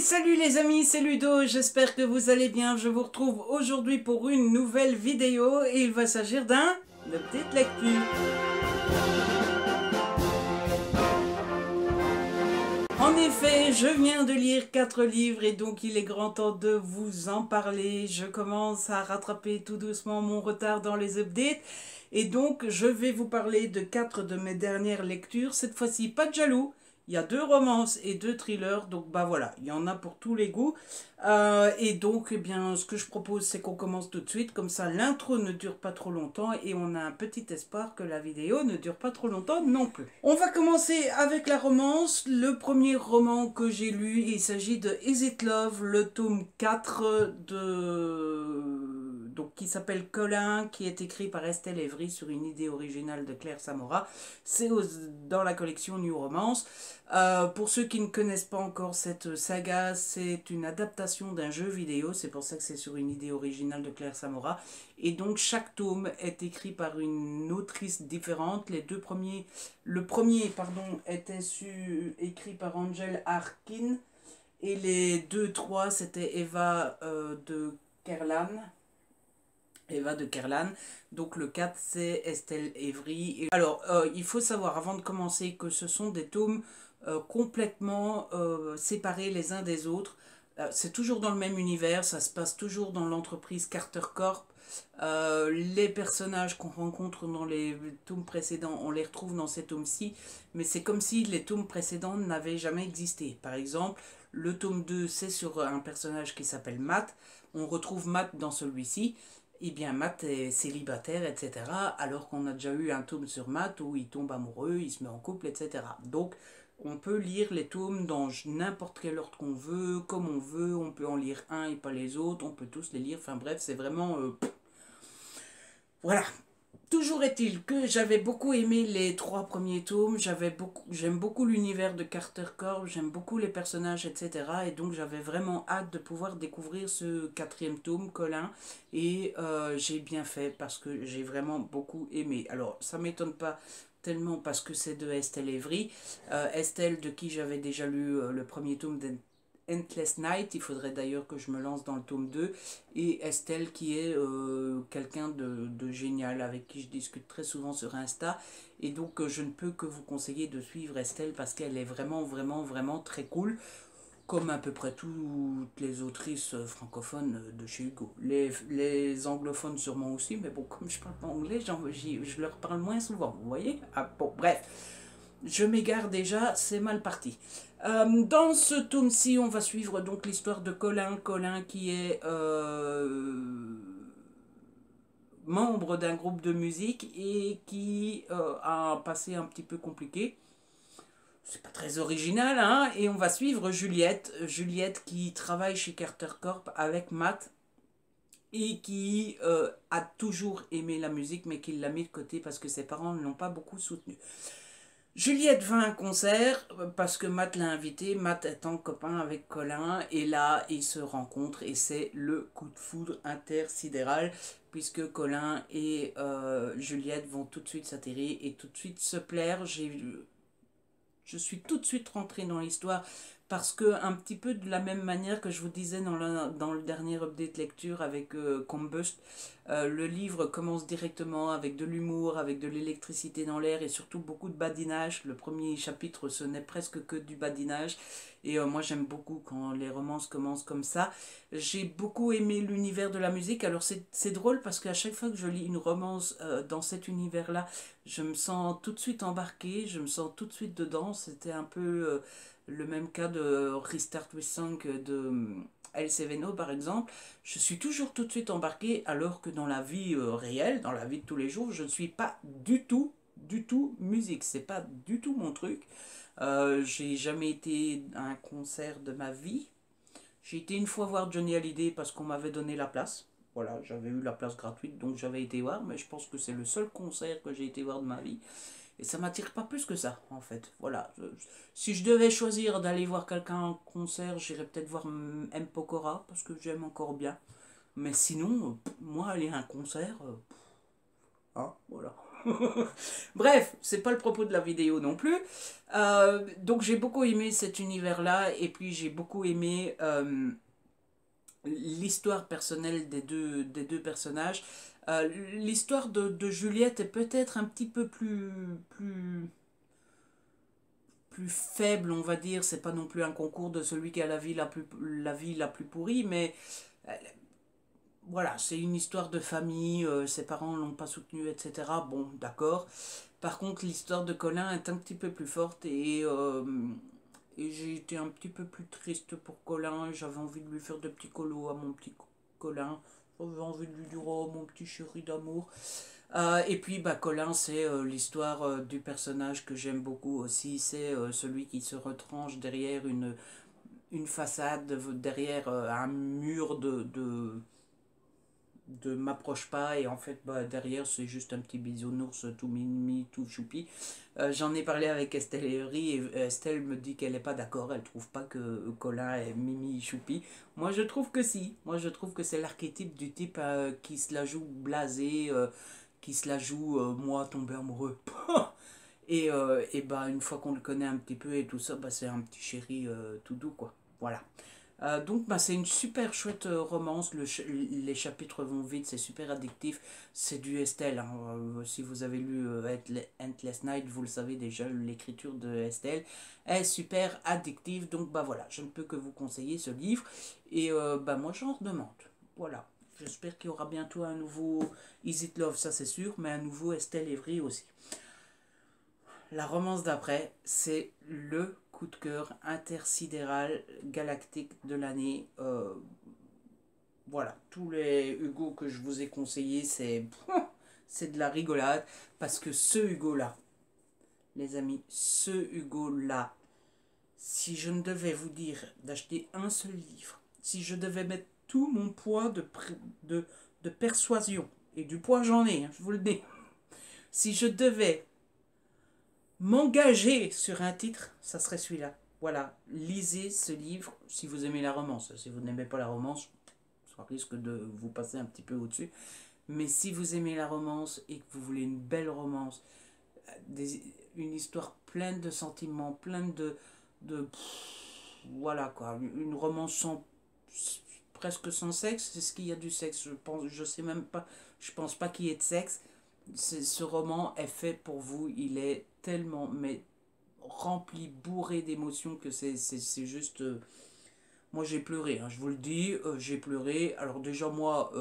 Salut les amis, c'est Ludo, j'espère que vous allez bien. Je vous retrouve aujourd'hui pour une nouvelle vidéo et il va s'agir d'un update lecture. En effet, je viens de lire 4 livres et donc il est grand temps de vous en parler. Je commence à rattraper tout doucement mon retard dans les updates et donc je vais vous parler de 4 de mes dernières lectures. Cette fois-ci, pas de jaloux. Il y a 2 romances et 2 thrillers, donc bah voilà, il y en a pour tous les goûts. Et donc, eh bien, ce que je propose, c'est qu'on commence tout de suite, comme ça l'intro ne dure pas trop longtemps et on a un petit espoir que la vidéo ne dure pas trop longtemps non plus. On va commencer avec la romance. Le premier roman que j'ai lu, il s'agit de Is It Love, le tome 4 donc, qui s'appelle Colin, qui est écrit par Estelle Evry sur une idée originale de Claire Samora. C'est dans la collection New Romance. Pour ceux qui ne connaissent pas encore cette saga, c'est une adaptation d'un jeu vidéo, c'est pour ça que c'est sur une idée originale de Claire Samora. Et donc chaque tome est écrit par une autrice différente. Le premier était écrit par Angel Arkin et les 2-3 c'était Eva de Kerlan. Donc le 4 c'est Estelle Evry. Alors il faut savoir avant de commencer que ce sont des tomes complètement séparés les uns des autres. C'est toujours dans le même univers, ça se passe toujours dans l'entreprise Carter Corp. Les personnages qu'on rencontre dans les tomes précédents, on les retrouve dans ces tomes-ci, mais c'est comme si les tomes précédents n'avaient jamais existé. Par exemple, le tome 2 c'est sur un personnage qui s'appelle Matt. On retrouve Matt dans celui-ci. Eh bien, Matt est célibataire, etc. Alors qu'on a déjà eu un tome sur Matt où il tombe amoureux, il se met en couple, etc. Donc, on peut lire les tomes dans n'importe quel ordre qu'on veut, comme on veut. On peut en lire un et pas les autres. On peut tous les lire. Enfin bref, c'est vraiment... Voilà. Toujours est-il que j'avais beaucoup aimé les 3 premiers tomes, j'aime beaucoup l'univers de Carter Corp, j'aime beaucoup les personnages, etc. Et donc j'avais vraiment hâte de pouvoir découvrir ce 4e tome, Colin, et j'ai bien fait parce que j'ai vraiment beaucoup aimé. Alors ça m'étonne pas tellement parce que c'est de Estelle Evry, Estelle de qui j'avais déjà lu le premier tome Endless Night, il faudrait d'ailleurs que je me lance dans le tome 2, et Estelle qui est quelqu'un de génial avec qui je discute très souvent sur Insta, et donc je ne peux que vous conseiller de suivre Estelle parce qu'elle est vraiment vraiment vraiment très cool, comme à peu près toutes les autrices francophones de chez Hugo. Les anglophones sûrement aussi, mais bon, comme je parle pas anglais, je leur parle moins souvent, vous voyez. Ah, bon, bref. Je m'égare déjà, c'est mal parti. Dans ce tome-ci, on va suivre donc l'histoire de Colin. Colin qui est membre d'un groupe de musique et qui a un passé un petit peu compliqué. C'est pas très original, hein. Et on va suivre Juliette. Juliette qui travaille chez Carter Corp avec Matt et qui a toujours aimé la musique mais qui l'a mis de côté parce que ses parents ne l'ont pas beaucoup soutenu. Juliette va à un concert parce que Matt l'a invité, Matt étant copain avec Colin, et là ils se rencontrent et c'est le coup de foudre intersidéral puisque Colin et Juliette vont tout de suite s'atterrir et tout de suite se plaire. Je suis tout de suite rentrée dans l'histoire parce que un petit peu de la même manière que je vous disais dans le dernier update lecture avec Combust, le livre commence directement avec de l'humour, avec de l'électricité dans l'air et surtout beaucoup de badinage. Le premier chapitre ce n'est presque que du badinage et moi j'aime beaucoup quand les romances commencent comme ça. J'ai beaucoup aimé l'univers de la musique, alors c'est drôle parce qu'à chaque fois que je lis une romance dans cet univers là, je me sens tout de suite embarquée, je me sens tout de suite dedans. C'était un peu le même cas de Restart with Song de El Seveno par exemple. Je suis toujours tout de suite embarquée alors que dans la vie réelle, dans la vie de tous les jours, je ne suis pas du tout musique. C'est pas du tout mon truc. J'ai jamais été à un concert de ma vie. J'ai été une fois voir Johnny Hallyday parce qu'on m'avait donné la place. Voilà, j'avais eu la place gratuite, donc j'avais été voir, mais je pense que c'est le seul concert que j'ai été voir de ma vie. Et ça m'attire pas plus que ça, en fait. Voilà. Si je devais choisir d'aller voir quelqu'un en concert, j'irais peut-être voir M. Pokora, parce que j'aime encore bien. Mais sinon, moi, aller à un concert, voilà. Bref, c'est pas le propos de la vidéo non plus. Donc j'ai beaucoup aimé cet univers-là, et puis j'ai beaucoup aimé l'histoire personnelle des deux personnages. L'histoire de Juliette est peut-être un petit peu plus faible, on va dire. C'est pas non plus un concours de celui qui a la vie la plus pourrie, mais euh, voilà, c'est une histoire de famille, ses parents l'ont pas soutenu, etc. Bon, d'accord. Par contre, l'histoire de Colin est un petit peu plus forte, et j'ai été un petit peu plus triste pour Colin. J'avais envie de lui faire de petits colos à mon petit Colin. J'avais envie de lui dire, oh mon petit chéri d'amour. Et puis bah, Colin, c'est l'histoire du personnage que j'aime beaucoup aussi. C'est celui qui se retranche derrière une façade, derrière un mur de m'approche pas, et en fait bah, derrière c'est juste un petit bisounours tout mimi, tout choupi. J'en ai parlé avec Estelle Evry, et Estelle me dit qu'elle n'est pas d'accord, elle trouve pas que Colin est mimi choupi. Moi je trouve que si, moi je trouve que c'est l'archétype du type qui se la joue blasé, qui se la joue moi tombé amoureux. Et bah une fois qu'on le connaît un petit peu et tout ça, bah c'est un petit chéri tout doux quoi. Voilà. Donc bah, c'est une super chouette romance, les chapitres vont vite, c'est super addictif, c'est du Estelle, hein. Si vous avez lu Endless Night, vous le savez déjà, l'écriture de Estelle est super addictive, donc bah voilà, je ne peux que vous conseiller ce livre, et bah moi j'en redemande, voilà. J'espère qu'il y aura bientôt un nouveau Is It Love, ça c'est sûr, mais un nouveau Estelle Evry aussi. La romance d'après, c'est le coup de cœur intersidéral galactique de l'année. Voilà, tous les Hugo que je vous ai conseillés, c'est de la rigolade. Parce que ce Hugo-là, les amis, ce Hugo-là, si je ne devais vous dire d'acheter un seul livre, si je devais mettre tout mon poids de, de persuasion, et du poids j'en ai, hein, je vous le dis, si je devais m'engager sur un titre, ça serait celui-là. Voilà, lisez ce livre si vous aimez la romance. Si vous n'aimez pas la romance, ça risque de vous passer un petit peu au-dessus. Mais si vous aimez la romance et que vous voulez une belle romance, une histoire pleine de sentiments, pleine voilà quoi, une romance presque sans sexe, c'est ce qu'il y a du sexe. Je sais même pas, je pense pas qu'il y ait de sexe. Ce roman est fait pour vous, il est tellement mais rempli, bourré d'émotions que c'est juste... moi j'ai pleuré, hein, je vous le dis, j'ai pleuré. Alors déjà moi,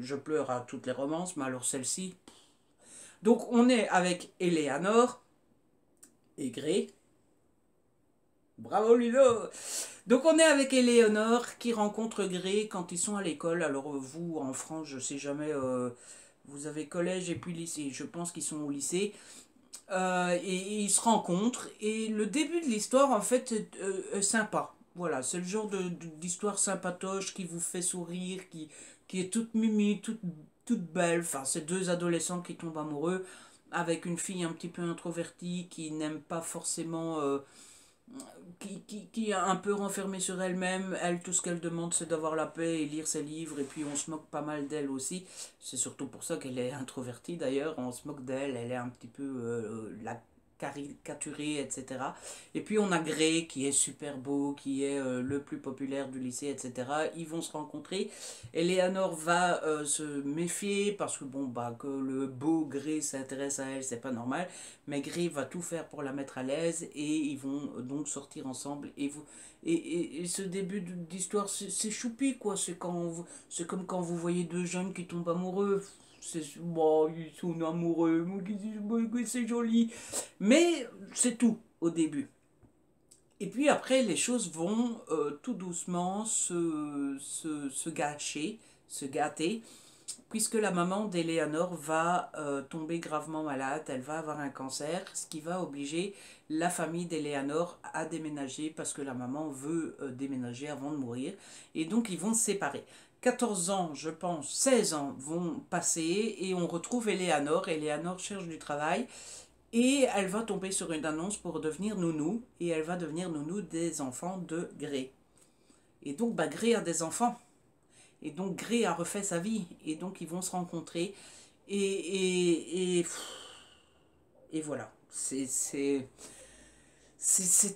je pleure à toutes les romances, mais alors celle-ci... Donc on est avec Eleanor et Grey. Bravo Ludo. Donc on est avec Eleanor qui rencontre Grey quand ils sont à l'école. Alors vous, en France, je sais jamais... vous avez collège et puis lycée. Je pense qu'ils sont au lycée. Et ils se rencontrent, et le début de l'histoire en fait est sympa. Voilà, c'est le genre d'histoire sympatoche qui vous fait sourire, qui est toute mimi, toute belle. Enfin, c'est deux adolescents qui tombent amoureux avec une fille un petit peu introvertie qui n'aime pas forcément qui est un peu renfermée sur elle-même. Elle, tout ce qu'elle demande, c'est d'avoir la paix et lire ses livres. Et puis, on se moque pas mal d'elle aussi. C'est surtout pour ça qu'elle est introvertie, d'ailleurs. On se moque d'elle. Elle est un petit peu la caricaturée, etc. Et puis, on a Grey, qui est super beau, qui est le plus populaire du lycée, etc. Ils vont se rencontrer. Eleanor va se méfier, parce que, bon, bah, que le beau Grey s'intéresse à elle, c'est pas normal. Mais Grey va tout faire pour la mettre à l'aise, et ils vont donc sortir ensemble. Et ce début d'histoire, c'est choupi quoi. C'est comme quand vous voyez deux jeunes qui tombent amoureux. Bon, ils sont amoureux, c'est joli. Mais c'est tout au début. Et puis après, les choses vont tout doucement se gâcher, se gâter, puisque la maman d'Eleanor va tomber gravement malade, elle va avoir un cancer, ce qui va obliger la famille d'Eleanor à déménager, parce que la maman veut déménager avant de mourir, et donc ils vont se séparer. 14 ans, je pense, 16 ans vont passer, et on retrouve Eleanor. Eleanor cherche du travail, et elle va tomber sur une annonce pour devenir nounou, et elle va devenir nounou des enfants de Grey. Et donc, bah, Grey a des enfants. Et donc Grey a refait sa vie, et donc ils vont se rencontrer, et Et voilà, c'est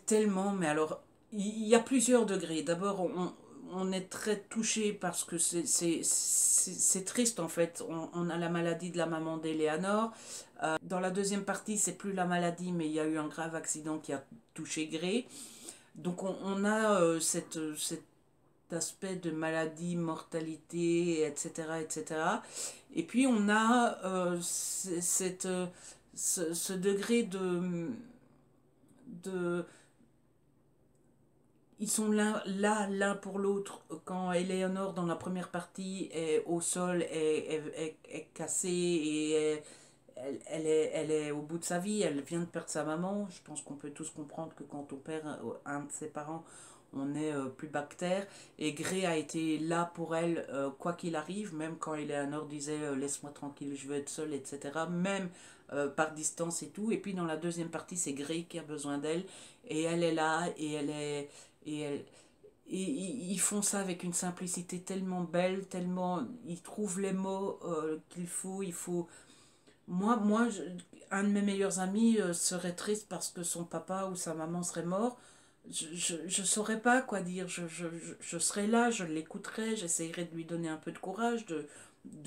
tellement, mais alors, il y a plusieurs degrés. D'abord, on est très touché parce que c'est triste en fait. On a la maladie de la maman d'Eleanor. Dans la deuxième partie, c'est plus la maladie, mais il y a eu un grave accident qui a touché Grey. Donc on a cet aspect de maladie, mortalité, etc. etc. Et puis on a ce degré de ils sont là l'un pour l'autre quand Eleanor dans la première partie est au sol, est cassée et elle est au bout de sa vie, elle vient de perdre sa maman. Je pense qu'on peut tous comprendre que quand on perd un de ses parents, on est plus bactère. Et Grey a été là pour elle, quoi qu'il arrive, même quand Eleanor disait laisse-moi tranquille, je veux être seule, etc. Même par distance et tout. Et puis dans la deuxième partie, c'est Grey qui a besoin d'elle. Et elle est là, et elle est. Et elle, et ils font ça avec une simplicité tellement belle, tellement. Ils trouvent les mots qu'il faut. Il faut moi un de mes meilleurs amis serait triste parce que son papa ou sa maman serait mort. Je saurais pas quoi dire. Je serais là, je l'écouterais, j'essayerais de lui donner un peu de courage, de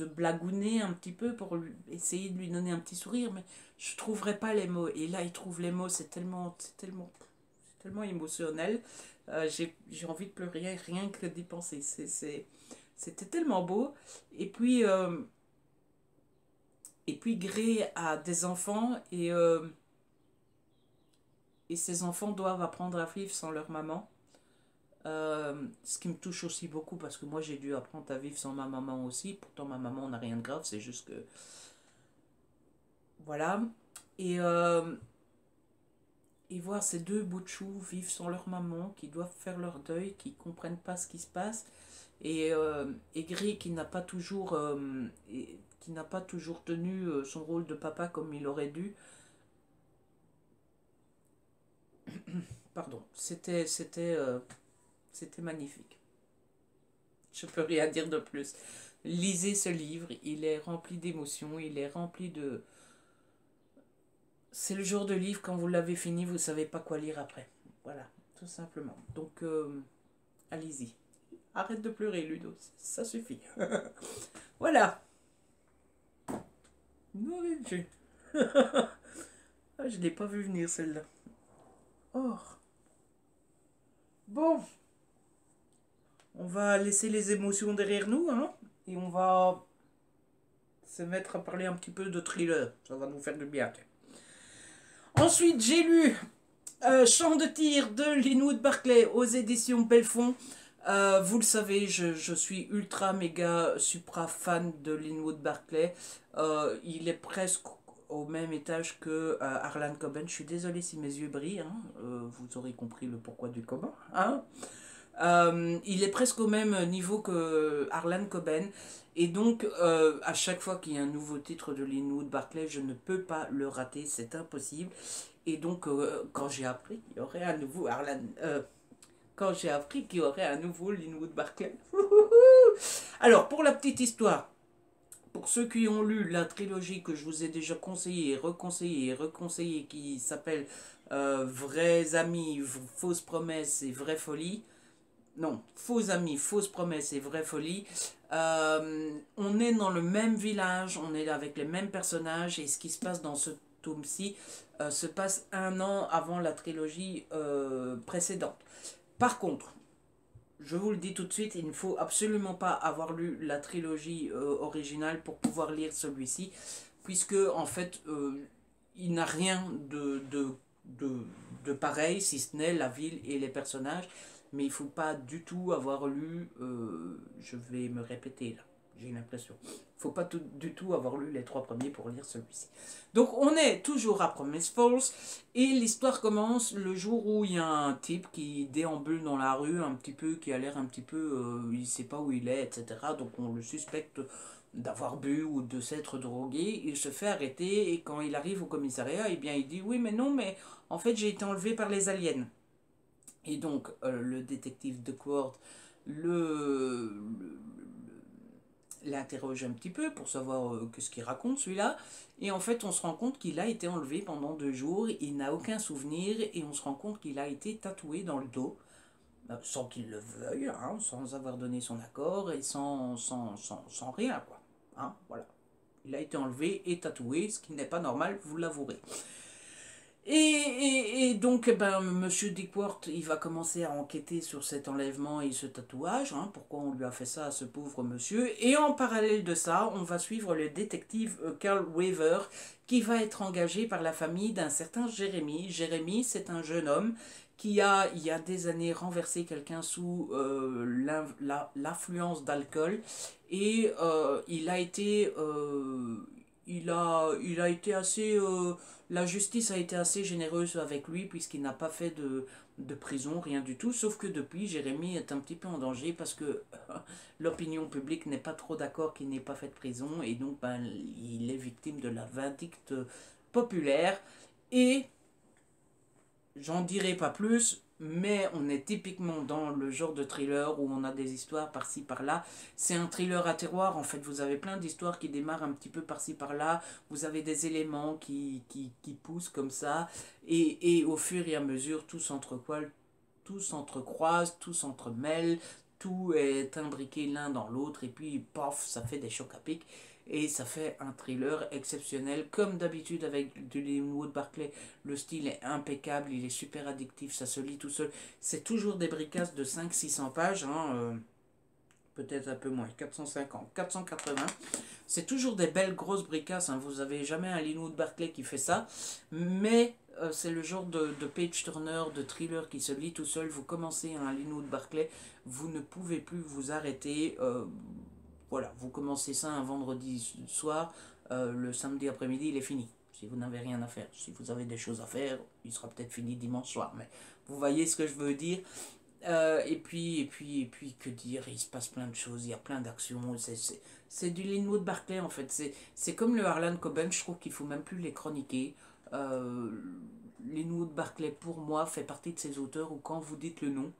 blagouner un petit peu pour essayer de lui donner un petit sourire, mais je trouverais pas les mots. Et là, il trouve les mots, c'est tellement émotionnel. J'ai envie de pleurer rien que d'y penser. C'était tellement beau. Et puis. Et puis Grey a des enfants et ses enfants doivent apprendre à vivre sans leur maman. Ce qui me touche aussi beaucoup parce que moi j'ai dû apprendre à vivre sans ma maman aussi. Pourtant ma maman n'a rien de grave, c'est juste que... Voilà. Et, euh, et voir ces deux bouts de chou vivre sans leur maman, qui doivent faire leur deuil, qui comprennent pas ce qui se passe. Et Grey qui n'a pas toujours... qui n'a pas toujours tenu son rôle de papa comme il aurait dû. Pardon, c'était magnifique. Je peux rien dire de plus. Lisez ce livre, il est rempli d'émotions, il est rempli de... C'est le genre de livre, quand vous l'avez fini, vous savez pas quoi lire après. Voilà, tout simplement. Donc, allez-y. Arrête de pleurer, Ludo, ça suffit. Voilà. Non, je l'ai pas vu venir celle-là. Oh. Bon, on va laisser les émotions derrière nous, hein, et on va se mettre à parler un petit peu de thriller. Ça va nous faire du bien. Ensuite, j'ai lu Champ de tir de Linwood Barclay aux éditions Belfond. Vous le savez, je suis ultra méga supra fan de Linwood Barclay. Il est presque au même étage que Harlan Coben. Je suis désolée si mes yeux brillent, hein. Vous aurez compris le pourquoi du comment. Hein. Il est presque au même niveau que Harlan Coben. Et donc, à chaque fois qu'il y a un nouveau titre de Linwood Barclay, je ne peux pas le rater, c'est impossible. Et donc, quand j'ai appris qu'il y aurait un nouveau quand j'ai appris qu'il y aurait un nouveau Linwood Barclay. Alors, pour la petite histoire, pour ceux qui ont lu la trilogie que je vous ai déjà conseillée, reconseillée et reconseillée, qui s'appelle Vrais amis, fausses promesses et vraie folie, non, faux amis, fausses promesses et vraie folie. On est dans le même village, on est avec les mêmes personnages et ce qui se passe dans ce tome-ci se passe un an avant la trilogie précédente. Par contre, je vous le dis tout de suite, il ne faut absolument pas avoir lu la trilogie originale pour pouvoir lire celui-ci, puisque en fait, il n'a rien de pareil, si ce n'est la ville et les personnages. Mais il ne faut pas du tout avoir lu, je vais me répéter là, j'ai l'impression. Il ne faut pas du tout avoir lu les trois premiers pour lire celui-ci. Donc on est toujours à Promise Falls et l'histoire commence le jour où il y a un type qui déambule dans la rue un petit peu, qui a l'air un petit peu, il ne sait pas où il est, etc. Donc on le suspecte d'avoir bu ou de s'être drogué. Il se fait arrêter et quand il arrive au commissariat, eh bien il dit oui mais non mais en fait j'ai été enlevé par les aliens. Et donc, le détective Duckworth l'interroge un petit peu pour savoir qu'est-ce qu'il raconte celui-là. Et en fait, on se rend compte qu'il a été enlevé pendant 2 jours, il n'a aucun souvenir, et on se rend compte qu'il a été tatoué dans le dos, sans qu'il le veuille, hein, sans avoir donné son accord, et sans rien, quoi. Hein, voilà. Il a été enlevé et tatoué, ce qui n'est pas normal, vous l'avouerez. Et donc, ben, Monsieur Dickworth, il va commencer à enquêter sur cet enlèvement et ce tatouage, hein, pourquoi on lui a fait ça à ce pauvre monsieur. Et en parallèle de ça, on va suivre le détective Carl Weaver, qui va être engagé par la famille d'un certain Jérémy. Jérémy, c'est un jeune homme qui a, il y a des années, renversé quelqu'un sous l'influence d'alcool. Et il a été assez... la justice a été assez généreuse avec lui puisqu'il n'a pas fait de prison, rien du tout. Sauf que depuis, Jérémy est un petit peu en danger parce que l'opinion publique n'est pas trop d'accord qu'il n'ait pas fait de prison. Et donc, ben, il est victime de la vindicte populaire. Et j'en dirai pas plus, mais on est typiquement dans le genre de thriller où on a des histoires par-ci par-là. C'est un thriller à terroir, en fait, vous avez plein d'histoires qui démarrent un petit peu par-ci par-là, vous avez des éléments qui poussent comme ça, et au fur et à mesure, tout s'entrecroise, tout s'entremêle, tout est imbriqué l'un dans l'autre, et puis, paf, ça fait des chocs à pic. Et ça fait un thriller exceptionnel. Comme d'habitude avec du Linwood Barclay, le style est impeccable, il est super addictif, ça se lit tout seul. C'est toujours des bricasses de 500-600 pages, hein, peut-être un peu moins, 450, 480. C'est toujours des belles grosses bricasses, hein, vous n'avez jamais un Linwood Barclay qui fait ça. Mais c'est le genre de page-turner, de thriller qui se lit tout seul. Vous commencez un Linwood Barclay, vous ne pouvez plus vous arrêter. Voilà, vous commencez ça un vendredi soir, le samedi après-midi, il est fini. Si vous n'avez rien à faire, si vous avez des choses à faire, il sera peut-être fini dimanche soir. Mais vous voyez ce que je veux dire. Et puis, que dire, il se passe plein de choses, il y a plein d'actions. C'est du Linwood Barclay en fait. C'est comme le Harlan Coben, je trouve qu'il ne faut même plus les chroniquer. Euh, Linwood Barclay, pour moi, fait partie de ces auteurs où quand vous dites le nom,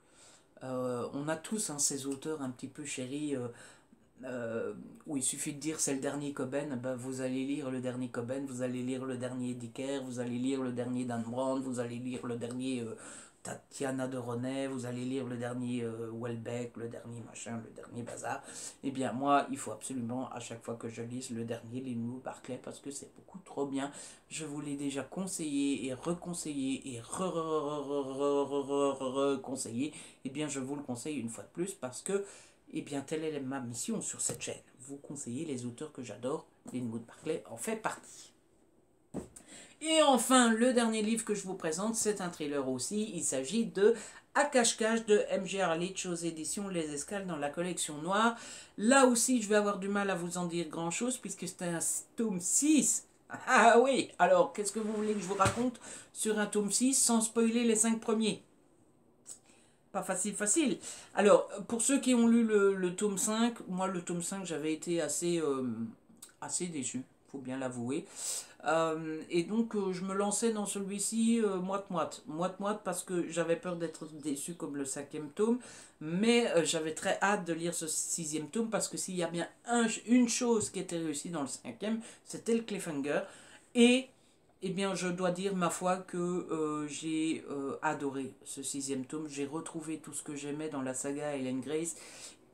on a tous hein, ces auteurs un petit peu chéris. Où il suffit de dire c'est le dernier Coben, ben vous allez lire le dernier Coben, vous allez lire le dernier Dicker, vous allez lire le dernier Dan Brown, vous allez lire le dernier Tatiana de René, vous allez lire le dernier Welbeck, le dernier machin, le dernier bazar. Eh bien moi, il faut absolument à chaque fois que je lise le dernier Linwood Barclay parce que c'est beaucoup trop bien. Je vous l'ai déjà conseillé et reconseillé et reconseillé. Eh bien je vous le conseille une fois de plus parce que eh bien, telle est ma mission sur cette chaîne. Vous conseiller les auteurs que j'adore. Linwood Barclay en fait partie. Et enfin, le dernier livre que je vous présente, c'est un thriller aussi. Il s'agit de À cache-cache de M.G. Harlich aux éditions Les Escales dans la collection noire. Là aussi, je vais avoir du mal à vous en dire grand-chose puisque c'est un tome 6. Ah oui, alors qu'est-ce que vous voulez que je vous raconte sur un tome 6 sans spoiler les 5 premiers? Pas facile. Alors, pour ceux qui ont lu le tome 5, moi le tome 5 j'avais été assez déçu, faut bien l'avouer. Et donc je me lançais dans celui-ci moite-moite. Moite-moite parce que j'avais peur d'être déçu comme le 5e tome, mais j'avais très hâte de lire ce 6e tome parce que s'il y a bien une chose qui était réussie dans le 5e, c'était le cliffhanger. Et eh bien, je dois dire, ma foi, que j'ai adoré ce 6e tome. J'ai retrouvé tout ce que j'aimais dans la saga Helen Grace.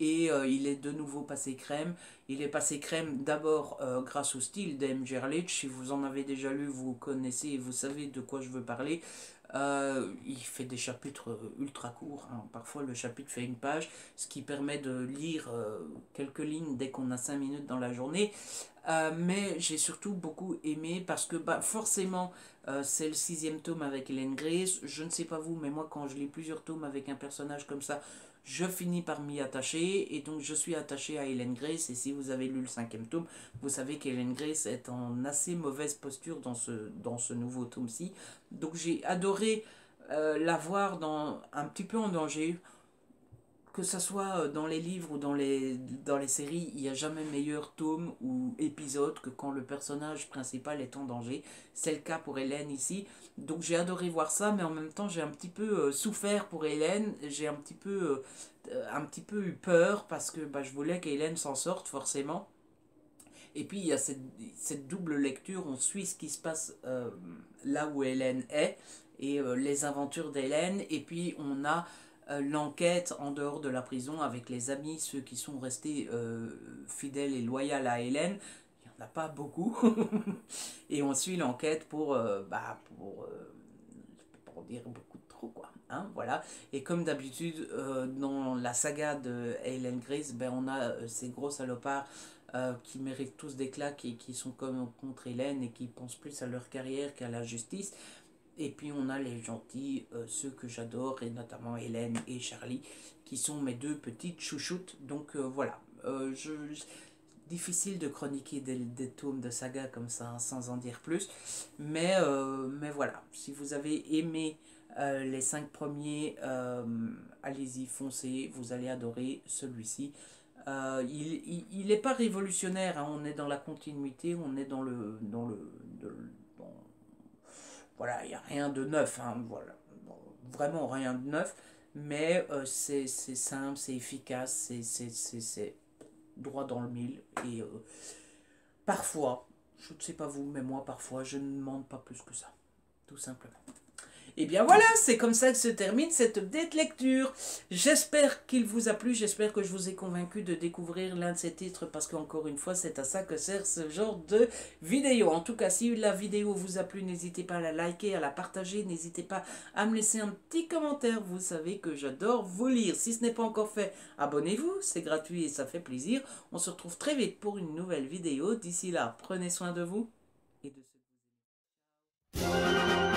Et il est de nouveau passé crème. Il est passé crème d'abord grâce au style d'M. Gerlich. Si vous en avez déjà lu, vous connaissez et vous savez de quoi je veux parler. Il fait des chapitres ultra courts. Hein. Parfois, le chapitre fait une page, ce qui permet de lire quelques lignes dès qu'on a 5 minutes dans la journée. Mais j'ai surtout beaucoup aimé parce que bah, forcément c'est le 6e tome avec Helen Grace. Je ne sais pas vous, mais moi quand je lis plusieurs tomes avec un personnage comme ça, je finis par m'y attacher et donc je suis attaché à Helen Grace. Et si vous avez lu le 5e tome, vous savez qu'Helen Grace est en assez mauvaise posture dans ce nouveau tome-ci. Donc j'ai adoré la voir un petit peu en danger. Que ça soit dans les livres ou dans les séries, il n'y a jamais meilleur tome ou épisode que quand le personnage principal est en danger. C'est le cas pour Hélène ici. Donc j'ai adoré voir ça, mais en même temps j'ai un petit peu souffert pour Hélène. J'ai un petit peu un petit peu eu peur parce que bah, je voulais qu'Hélène s'en sorte forcément. Et puis il y a cette double lecture, on suit ce qui se passe là où Hélène est et les aventures d'Hélène. Et puis on a l'enquête en dehors de la prison avec les amis, ceux qui sont restés fidèles et loyaux à Hélène. Il n'y en a pas beaucoup. Et on suit l'enquête pour dire beaucoup de trop, quoi. Hein, voilà. Et comme d'habitude, dans la saga de Hélène Grace, ben, on a ces gros salopards qui méritent tous des claques et qui sont comme contre Hélène et qui pensent plus à leur carrière qu'à la justice. Et puis on a les gentils, ceux que j'adore, et notamment Hélène et Charlie, qui sont mes deux petites chouchoutes. Donc voilà, difficile de chroniquer des tomes de saga comme ça, hein, sans en dire plus. Mais voilà, si vous avez aimé les 5 premiers, allez-y, foncez, vous allez adorer celui-ci. Il n'est pas révolutionnaire, hein, on est dans la continuité, on est dans- voilà, il n'y a rien de neuf, hein, voilà, vraiment rien de neuf, mais c'est simple, c'est efficace, c'est droit dans le mille, et parfois, je ne sais pas vous, mais moi parfois, je ne demande pas plus que ça, tout simplement. Et bien voilà, c'est comme ça que se termine cette update lecture. J'espère qu'il vous a plu, j'espère que je vous ai convaincu de découvrir l'un de ces titres parce qu'encore une fois, c'est à ça que sert ce genre de vidéo. En tout cas, si la vidéo vous a plu, n'hésitez pas à la liker, à la partager, n'hésitez pas à me laisser un petit commentaire. Vous savez que j'adore vous lire. Si ce n'est pas encore fait, abonnez-vous, c'est gratuit et ça fait plaisir. On se retrouve très vite pour une nouvelle vidéo. D'ici là, prenez soin de vous et de ce que vous aimez.